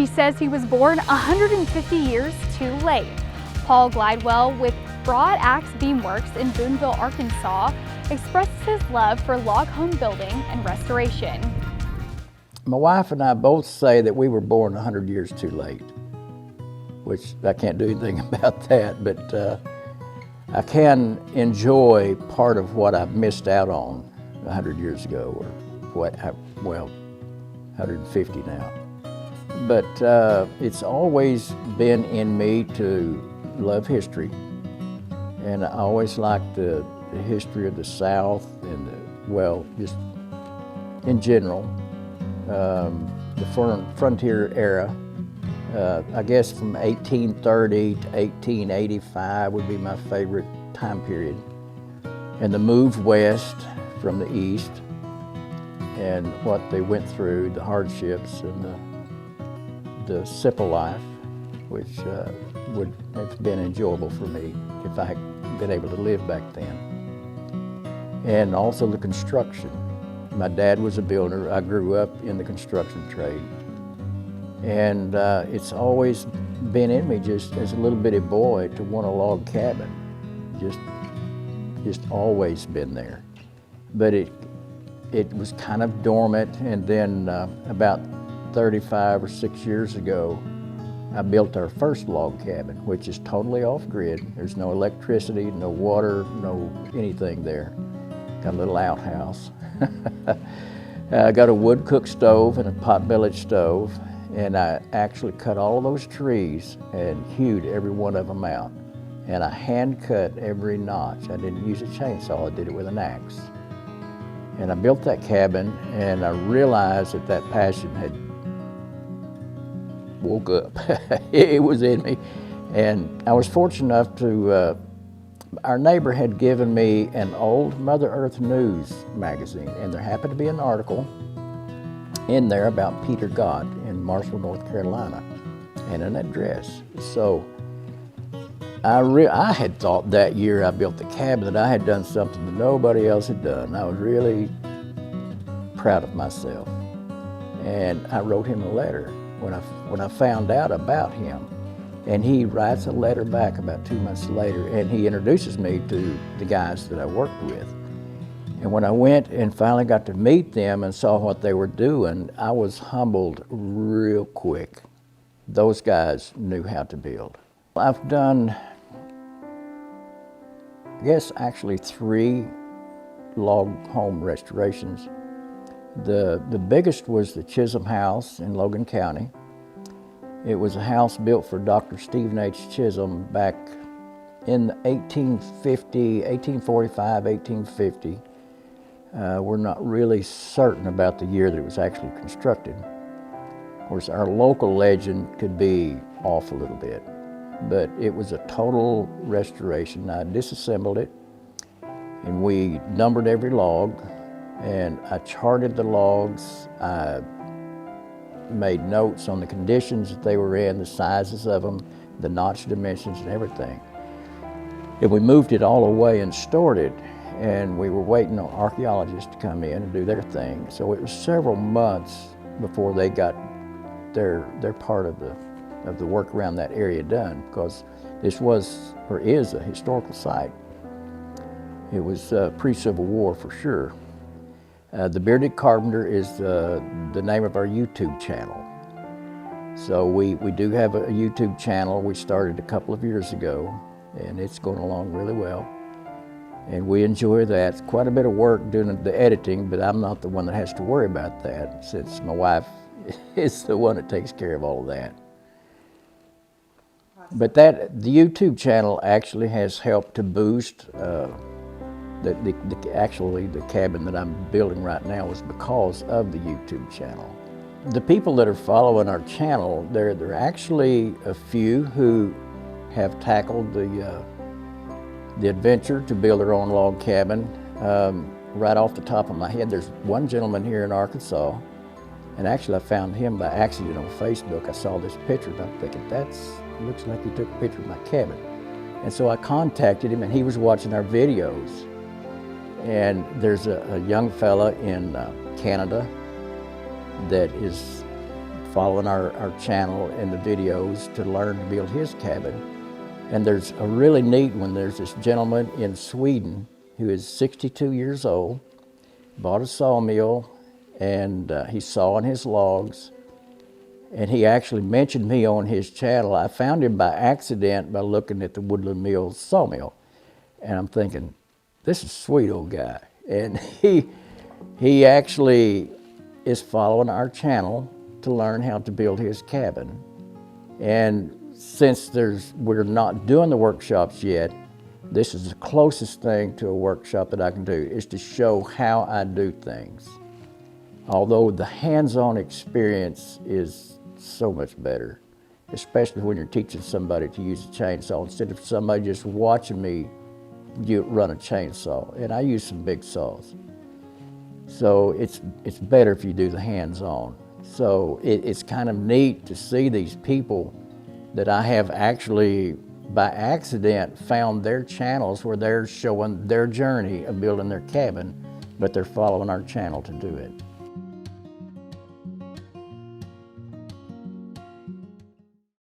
He says he was born 150 years too late. Paul Glidewell with Broad Axe Beamworks in Booneville, Arkansas, expresses his love for log home building and restoration. My wife and I both say that we were born 100 years too late, which I can't do anything about that, but I can enjoy part of what I've missed out on 100 years ago, or well, 150 now. But it's always been in me to love history, and I always liked the history of the South and just in general, the frontier era. I guess from 1830 to 1885 would be my favorite time period. And the move west from the east and what they went through, the hardships and the simple life, which would have been enjoyable for me if I had been able to live back then. And also the construction. My dad was a builder. I grew up in the construction trade. And it's always been in me, just as a little bitty boy, to want a log cabin. Just always been there. But it was kind of dormant, and then about 35 or 6 years ago, I built our first log cabin, which is totally off-grid. There's no electricity, no water, no anything there. Got a little outhouse. I got a wood cook stove and a pot-bellied stove. And I actually cut all those trees and hewed every one of them out. And I hand cut every notch. I didn't use a chainsaw, I did it with an axe. And I built that cabin, and I realized that that passion had woke up. It was in me. And I was fortunate enough to, our neighbor had given me an old Mother Earth News magazine, and there happened to be an article in there about Peter Gott in Marshall, North Carolina, and an address. So I had thought that year I built the cabin that I had done something that nobody else had done. I was really proud of myself. And I wrote him a letter when I found out about him. And he writes a letter back about 2 months later, and he introduces me to the guys that I worked with. And when I went and finally got to meet them and saw what they were doing, I was humbled real quick. Those guys knew how to build. I've done, I guess, actually 3 log home restorations. The biggest was the Chisholm House in Logan County. It was a house built for Dr. Stephen H. Chisholm back in 1845, 1850. We're not really certain about the year that it was actually constructed. Of course, our local legend could be off a little bit, but it was a total restoration. I disassembled it, and we numbered every log, and I charted the logs. I made notes on the conditions that they were in, the sizes of them, the notch dimensions and everything. And we moved it all away and stored it. And we were waiting on archaeologists to come in and do their thing. So it was several months before they got their part of the work around that area done, because this was, or is, a historical site. It was pre-Civil War for sure. The Bearded Carpenter is the name of our YouTube channel. So we do have a YouTube channel we started a couple of years ago, and it's going along really well. And we enjoy that. It's quite a bit of work doing the editing, but I'm not the one that has to worry about that, since my wife is the one that takes care of all of that. But the YouTube channel actually has helped to boost, actually the cabin that I'm building right now was because of the YouTube channel. The people that are following our channel, there are actually a few who have tackled the adventure to build their own log cabin. Right off the top of my head, there's one gentleman here in Arkansas, and actually I found him by accident on Facebook. I saw this picture and I'm thinking, looks like he took a picture of my cabin. And so I contacted him, and he was watching our videos. And there's a young fella in Canada that is following our channel and the videos to learn to build his cabin. And there's a really neat one. There's this gentleman in Sweden who is 62 years old, bought a sawmill, and he's sawing his logs. And he actually mentioned me on his channel. I found him by accident by looking at the Woodland Mills sawmill. And I'm thinking, this is a sweet old guy. And he actually is following our channel to learn how to build his cabin. And since we're not doing the workshops yet, this is the closest thing to a workshop that I can do, is to show how I do things. Although the hands-on experience is so much better, especially when you're teaching somebody to use a chainsaw instead of somebody just watching me run a chainsaw. And I use some big saws. So it's better if you do the hands-on. So it's kind of neat to see these people that I have actually, by accident, found their channels where they're showing their journey of building their cabin, but they're following our channel to do it.